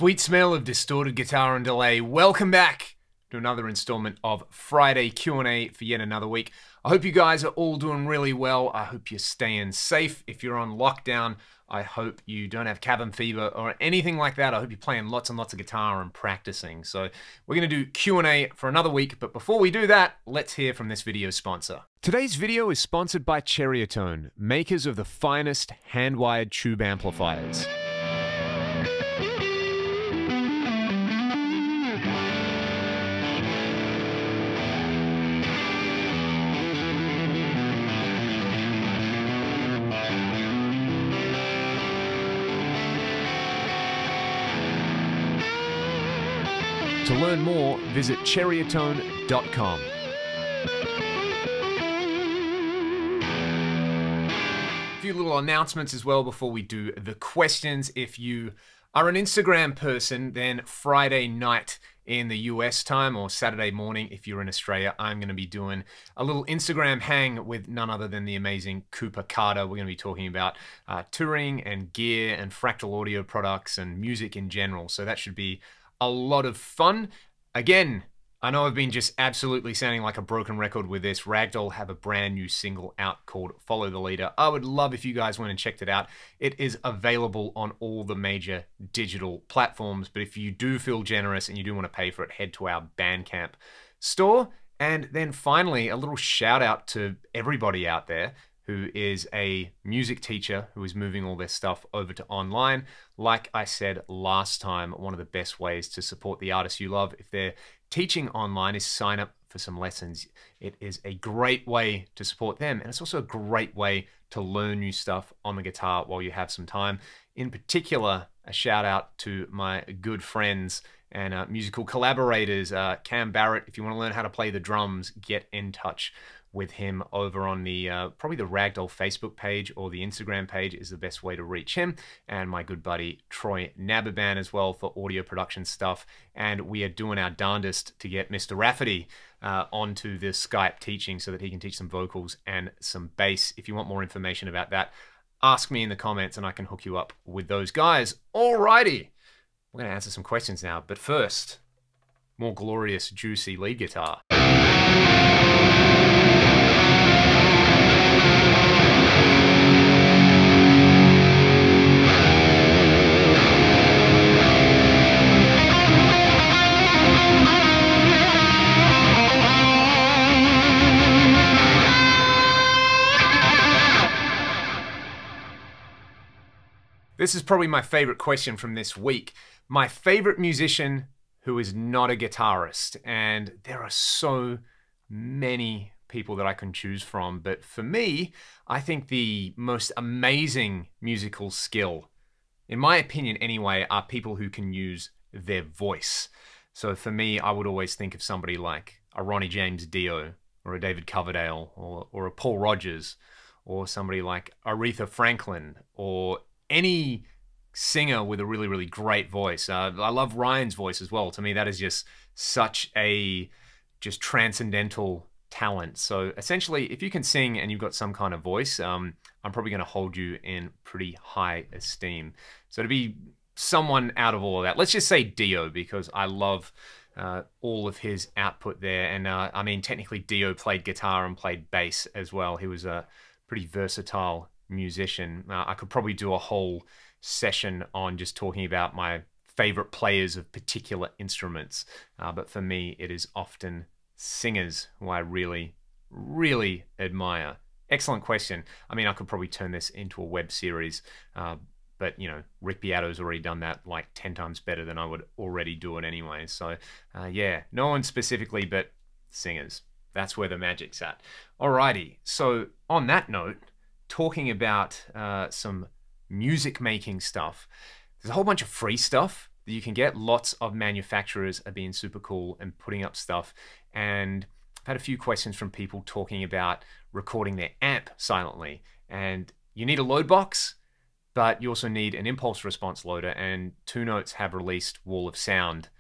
Sweet smell of distorted guitar and delay. Welcome back to another installment of Friday Q&A for yet another week. I hope you guys are all doing really well. I hope you're staying safe. If you're on lockdown, I hope you don't have cabin fever or anything like that. I hope you're playing lots and lots of guitar and practicing. So we're going to do Q&A for another week. But before we do that, let's hear from this video's sponsor. Today's video is sponsored by Cheriotone, makers of the finest hand-wired tube amplifiers. To learn more, visit cheriotone.com. A few little announcements as well before we do the questions. If you are an Instagram person, then Friday night in the US time or Saturday morning if you're in Australia, I'm going to be doing a little Instagram hang with none other than the amazing Cooper Carter. We're going to be talking about touring and gear and Fractal audio products and music in general. So that should be a lot of fun. Again, I know I've been just absolutely sounding like a broken record with this. Ragdoll have a brand new single out called Follow the Leader. I would love if you guys went and checked it out. It is available on all the major digital platforms, but if you do feel generous and you do want to pay for it, head to our Bandcamp store. And then finally, a little shout out to everybody out there who is a music teacher who is moving all their stuff over to online. Like I said last time, one of the best ways to support the artists you love if they're teaching online is sign up for some lessons. It is a great way to support them, and it's also a great way to learn new stuff on the guitar while you have some time. In particular, a shout out to my good friends and musical collaborators, Cam Barrett. If you want to learn how to play the drums, get in touch with him over on the probably the Ragdoll Facebook page or the Instagram page is the best way to reach him. And my good buddy Troy Nababan as well for audio production stuff. And we are doing our darndest to get Mr. Rafferty onto the Skype teaching so that he can teach some vocals and some bass. If you want more information about that, ask me in the comments and I can hook you up with those guys. Alrighty, we're going to answer some questions now. But first, more glorious, juicy lead guitar. This is probably my favorite question from this week. My favorite musician who is not a guitarist. And there are so many people that I can choose from. But for me, I think the most amazing musical skill, in my opinion anyway, are people who can use their voice. So for me, I would always think of somebody like a Ronnie James Dio or a David Coverdale or a Paul Rodgers or somebody like Aretha Franklin or any singer with a really, really great voice. I love Ryan's voice as well. To me, that is just such a transcendental talent. So essentially, if you can sing and you've got some kind of voice, I'm probably going to hold you in pretty high esteem. So to be someone out of all of that, let's just say Dio, because I love all of his output there. And I mean, technically Dio played guitar and played bass as well. He was a pretty versatile musician. I could probably do a whole session on just talking about my favorite players of particular instruments. But for me, it is often singers who I really, really admire. Excellent question. I mean, I could probably turn this into a web series, but you know, Rick Beato's already done that like 10 times better than I would already do it anyway. So yeah, no one specifically, but singers. That's where the magic's at. Alrighty, so on that note, talking about some music making stuff, there's a whole bunch of free stuff that you can get. Lots of manufacturers are being super cool and putting up stuff. And I've had a few questions from people talking about recording their amp silently. And you need a load box, but you also need an impulse response loader. And Two Notes have released Wall of Sound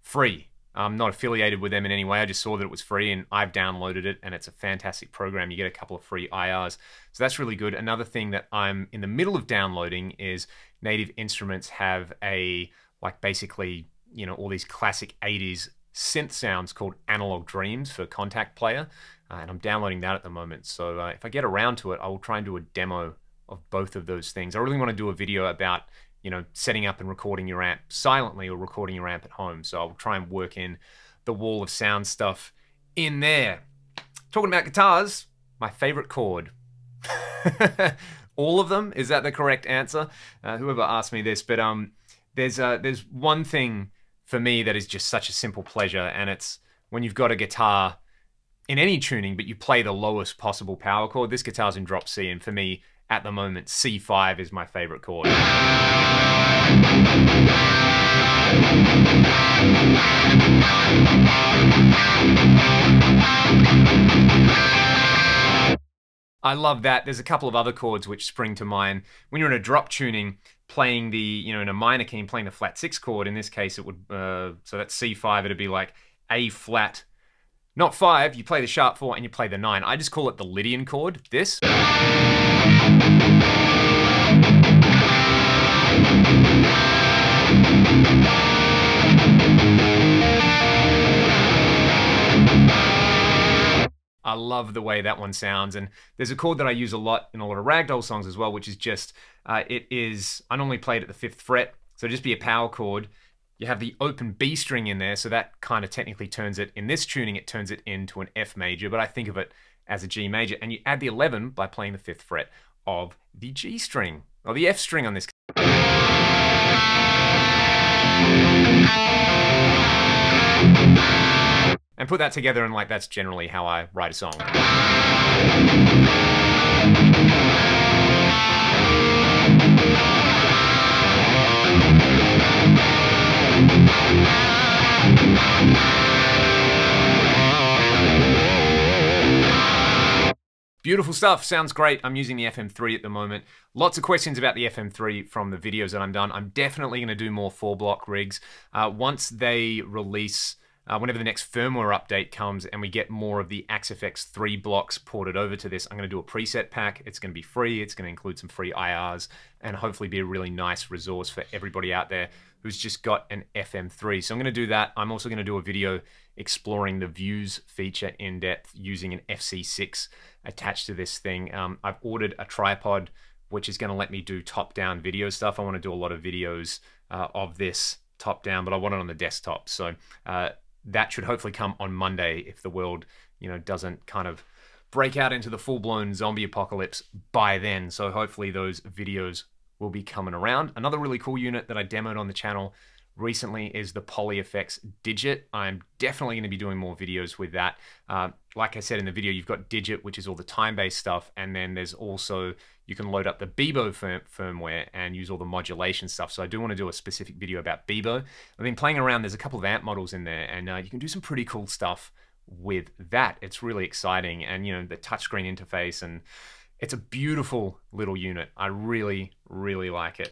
free. I'm not affiliated with them in any way. I just saw that it was free and I've downloaded it and it's a fantastic program. You get a couple of free IRs. So that's really good. Another thing that I'm in the middle of downloading is Native Instruments have a like basically, you know, all these classic 80s synth sounds called Analog Dreams for Contact Player, and I'm downloading that at the moment. So if I get around to it, I will try and do a demo of both of those things. I really want to do a video about, you know, setting up and recording your amp silently or recording your amp at home. So I'll try and work in the wall of sound stuff in there. Talking about guitars, my favorite chord. All of them? Is that the correct answer? Whoever asked me this, but there's one thing for me that is just such a simple pleasure, and it's when you've got a guitar in any tuning, but you play the lowest possible power chord. This guitar's in drop C, and for me, at the moment, C5 is my favorite chord. I love that. There's a couple of other chords which spring to mind. When you're in a drop tuning, playing the, you know, in a minor key, playing the flat 6 chord, in this case it would, so that's C5, it'd be like A flat, not 5, you play the sharp 4 and you play the 9. I just call it the Lydian chord, this. I love the way that one sounds, and there's a chord that I use a lot in a lot of ragdoll songs as well, which is just, I normally play it at the 5th fret, so just be a power chord. You have the open B string in there, so that kind of technically turns it, in this tuning, it turns it into an F major, but I think of it as a G major, and you add the 11 by playing the 5th fret of the G string, or the F string on this. And put that together, and like that's generally how I write a song. Beautiful stuff, sounds great. I'm using the FM3 at the moment. Lots of questions about the FM3 from the videos that I'm done. I'm definitely gonna do more 4-block rigs. Once they release, whenever the next firmware update comes and we get more of the Axe-FX 3 blocks ported over to this, I'm gonna do a preset pack. It's gonna be free, it's gonna include some free IRs, and hopefully be a really nice resource for everybody out there who's just got an FM3. So I'm gonna do that. I'm also gonna do a video exploring the views feature in depth using an FC6 attached to this thing. I've ordered a tripod which is gonna let me do top-down video stuff. I wanna do a lot of videos of this top-down, but I want it on the desktop. So that should hopefully come on Monday if the world, you know, doesn't kind of break out into the full-blown zombie apocalypse by then. So hopefully those videos will be coming around. Another really cool unit that I demoed on the channel recently is the PolyFX Digit. I'm definitely going to be doing more videos with that. Like I said in the video, you've got Digit, which is all the time-based stuff, and then there's also, you can load up the Bebo firmware and use all the modulation stuff. So I do want to do a specific video about Bebo. I've been playing around, there's a couple of amp models in there, and you can do some pretty cool stuff with that. It's really exciting, and you know, the touchscreen interface, and it's a beautiful little unit. I really, really like it.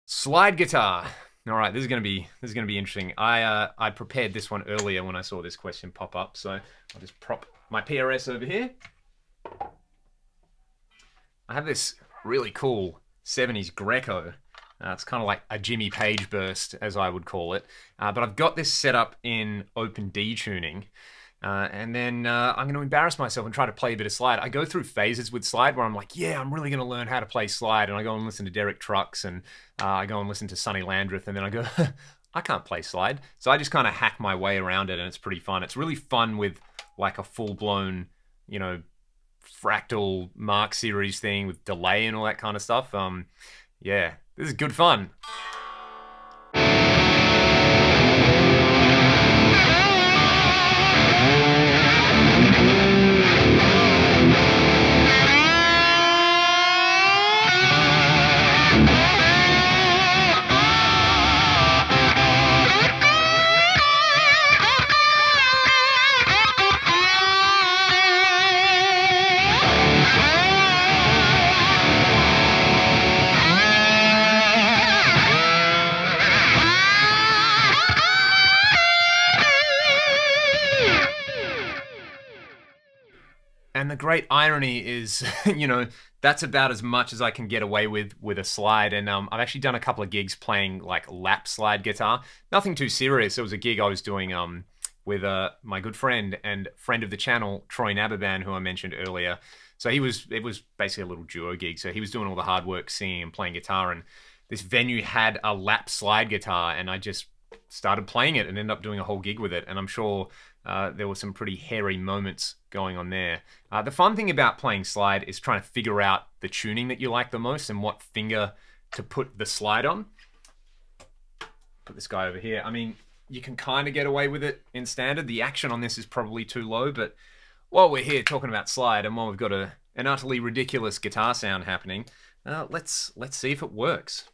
Slide guitar. All right, this is gonna be interesting. I prepared this one earlier when I saw this question pop up, so I'll just prop my PRS over here. I have this really cool 70s Greco. It's kind of like a Jimmy Page burst, as I would call it. But I've got this set up in open D tuning. And then I'm going to embarrass myself and try to play a bit of slide. I go through phases with slide where I'm like, yeah, I'm really going to learn how to play slide. And I go and listen to Derek Trucks, and I go and listen to Sonny Landreth, and then I go, I can't play slide. So I just kind of hack my way around it, and it's pretty fun. It's really fun with like a full-blown, you know, Fractal Mark series thing with delay and all that kind of stuff. Yeah, this is good fun. And the great irony is, that's about as much as I can get away with a slide. And I've actually done a couple of gigs playing like lap slide guitar. Nothing too serious. It was a gig I was doing with my good friend and friend of the channel, Troy Nababan, who I mentioned earlier. So it was basically a little duo gig. So he was doing all the hard work singing and playing guitar. And this venue had a lap slide guitar, and I just started playing it and ended up doing a whole gig with it. And I'm sure there were some pretty hairy moments going on there. The fun thing about playing slide is trying to figure out the tuning that you like the most and what finger to put the slide on. Put this guy over here. I mean, you can kind of get away with it in standard. The action on this is probably too low, but while we're here talking about slide and while we've got an utterly ridiculous guitar sound happening, let's see if it works.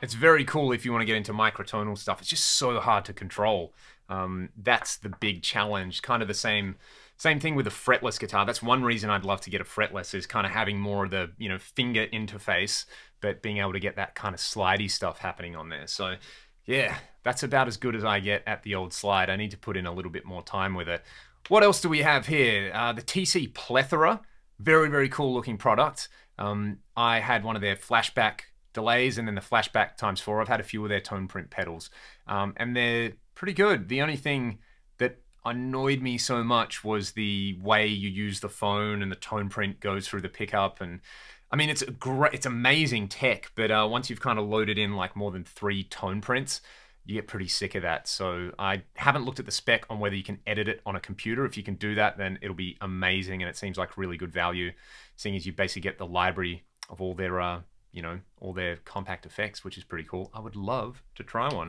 It's very cool if you want to get into microtonal stuff. It's just so hard to control. That's the big challenge. Kind of the same thing with a fretless guitar. That's one reason I'd love to get a fretless, is kind of having more of the finger interface, but being able to get that kind of slidey stuff happening on there. So yeah, that's about as good as I get at the old slide. I need to put in a little bit more time with it. What else do we have here? The TC Plethora, very, very cool looking product. I had one of their flashback delays and then the flashback ×4. I've had a few of their tone print pedals, and they're pretty good. The only thing that annoyed me so much was the way you use the phone and the tone print goes through the pickup. And I mean, it's amazing tech, but once you've kind of loaded in like more than 3 tone prints, you get pretty sick of that. So I haven't looked at the spec on whether you can edit it on a computer. If you can do that, then it'll be amazing, and it seems like really good value, seeing as you basically get the library of all their all their compact effects, which is pretty cool. I would love to try one.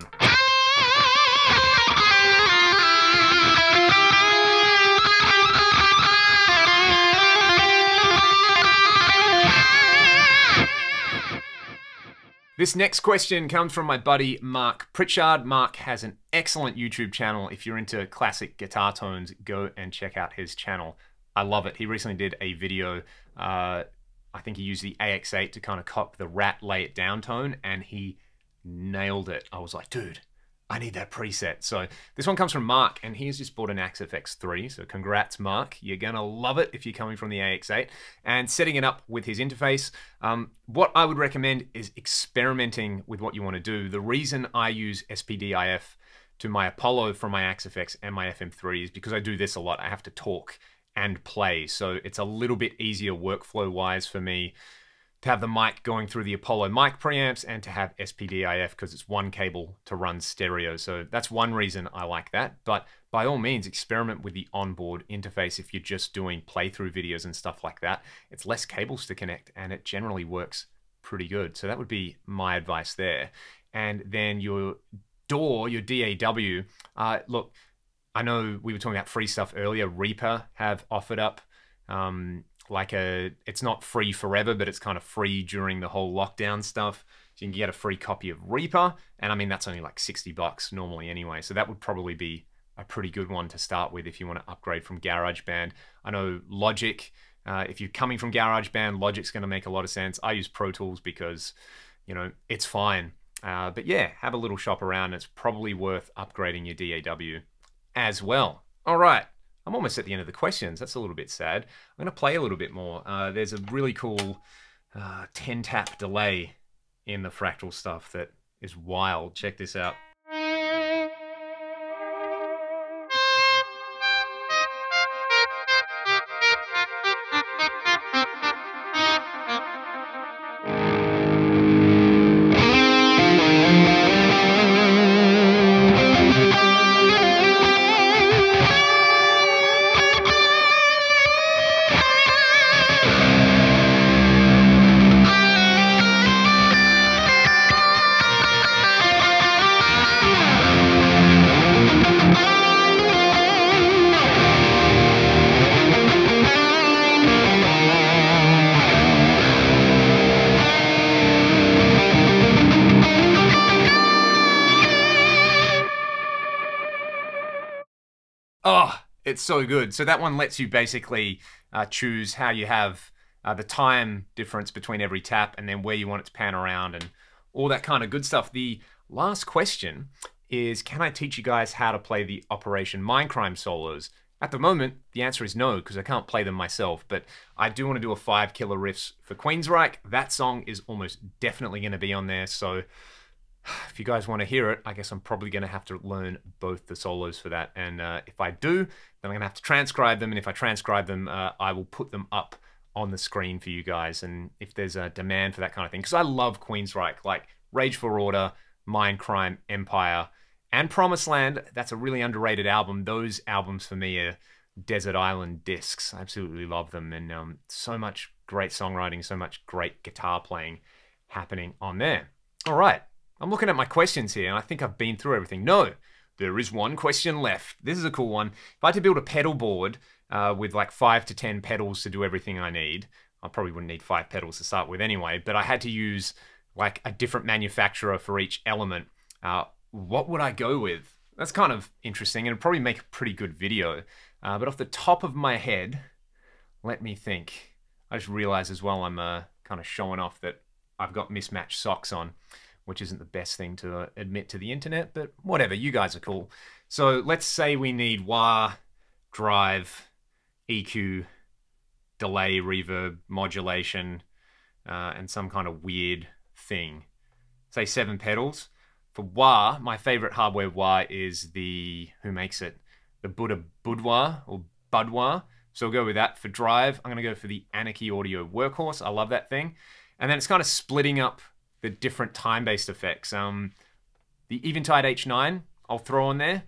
This next question comes from my buddy Mark Pritchard. Mark has an excellent YouTube channel. If you're into classic guitar tones, go and check out his channel. I love it. He recently did a video, I think he used the AX8 to kind of cop the Rat Lay It Down tone, and he nailed it. I was like, dude, I need that preset. So this one comes from Mark, and he has just bought an AXFX3. So congrats, Mark. You're gonna love it if you're coming from the AX8. And setting it up with his interface, what I would recommend is experimenting with what you want to do. The reason I use SPDIF to my Apollo from my AXFX and my FM3 is because I do this a lot. I have to talk and play, so it's a little bit easier workflow wise for me to have the mic going through the Apollo mic preamps and to have SPDIF, because it's one cable to run stereo. So that's one reason I like that. But by all means, experiment with the onboard interface if you're just doing playthrough videos and stuff like that. It's less cables to connect, and it generally works pretty good. So that would be my advice there. And then your DAW, your DAW, look, I know we were talking about free stuff earlier. Reaper have offered up it's not free forever, but it's kind of free during the whole lockdown stuff. So you can get a free copy of Reaper, and I mean, that's only like $60 normally anyway. So that would probably be a pretty good one to start with if you want to upgrade from GarageBand. I know Logic, if you're coming from GarageBand, Logic's going to make a lot of sense. I use Pro Tools because, it's fine. But yeah, have a little shop around. It's probably worth upgrading your DAW as well. All right, I'm almost at the end of the questions. That's a little bit sad. I'm gonna play a little bit more. There's a really cool 10-tap delay in the Fractal stuff that is wild. Check this out. It's so good. So that one lets you basically choose how you have the time difference between every tap and then where you want it to pan around and all that kind of good stuff. The last question is, can I teach you guys how to play the Operation Mindcrime solos? At the moment, the answer is no, because I can't play them myself, but I do want to do a 5 killer riffs for Queensryche. That song is almost definitely going to be on there, so if you guys want to hear it, I guess I'm probably going to have to learn both the solos for that, and if I do, then I'm going to have to transcribe them, and if I transcribe them, I will put them up on the screen for you guys, and if there's a demand for that kind of thing, because I love Queensryche, like Rage for Order, Mindcrime, Empire, and Promised Land. That's a really underrated album. Those albums for me are desert island discs. I absolutely love them, and so much great songwriting, so much great guitar playing happening on there. All right, I'm looking at my questions here, and I think I've been through everything. No, there is one question left. This is a cool one. If I had to build a pedal board with like 5 to 10 pedals to do everything I need, I probably wouldn't need 5 pedals to start with anyway, but I had to use like a different manufacturer for each element. What would I go with? That's kind of interesting, and it'd probably make a pretty good video. But off the top of my head, let me think. I just realized as well I'm kind of showing off that I've got mismatched socks on, which isn't the best thing to admit to the internet, but whatever, you guys are cool. So let's say we need wah, drive, EQ, delay, reverb, modulation, and some kind of weird thing. Say 7 pedals. For wah, my favorite hardware wah is the, who makes it? The Buddha Boudoir or Boudoir. So we'll go with that. For drive, I'm going to go for the Anarchy Audio Workhorse. I love that thing. And then it's kind of splitting up the different time-based effects. The Eventide H9, I'll throw on there,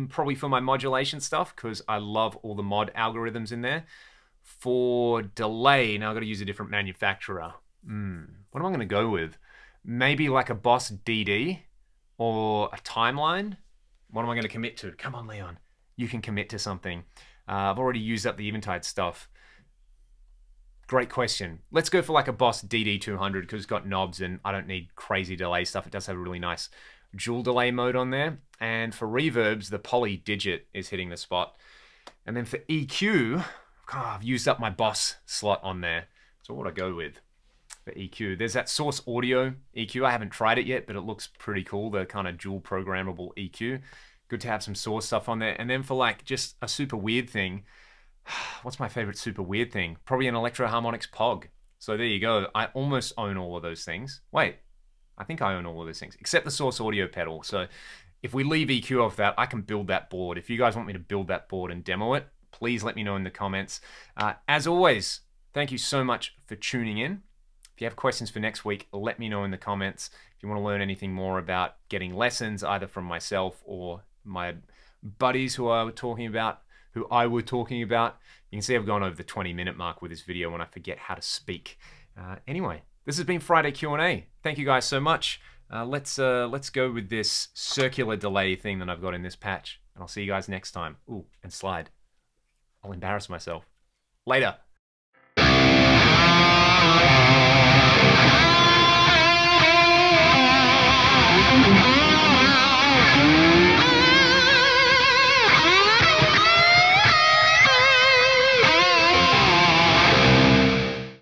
probably for my modulation stuff, because I love all the mod algorithms in there. For delay, now I've got to use a different manufacturer. What am I going to go with? Maybe like a Boss DD or a Timeline. What am I going to commit to? Come on, Leon. You can commit to something. I've already used up the Eventide stuff. Great question. Let's go for like a Boss DD200 because it's got knobs and I don't need crazy delay stuff. It does have a really nice dual delay mode on there. And for reverbs, the Poly Digit is hitting the spot. And then for EQ, I've used up my Boss slot on there. So what would I go with? For EQ, there's that Source Audio EQ. I haven't tried it yet, but it looks pretty cool, the kind of dual programmable EQ. Good to have some Source stuff on there. And then for like just a super weird thing, what's my favorite super weird thing? Probably an Electro Harmonix Pog. So there you go. I almost own all of those things. Wait, I think I own all of those things, except the Source Audio pedal. So if we leave EQ off that, I can build that board. If you guys want me to build that board and demo it, please let me know in the comments. As always, thank you so much for tuning in. If you have questions for next week, let me know in the comments. If you want to learn anything more about getting lessons, either from myself or my buddies who I were talking about, you can see I've gone over the 20-minute mark with this video when I forget how to speak. Anyway, this has been Friday Q&A. Thank you guys so much. Let's go with this circular delay thing that I've got in this patch, and I'll see you guys next time. Ooh, and slide. I'll embarrass myself. Later.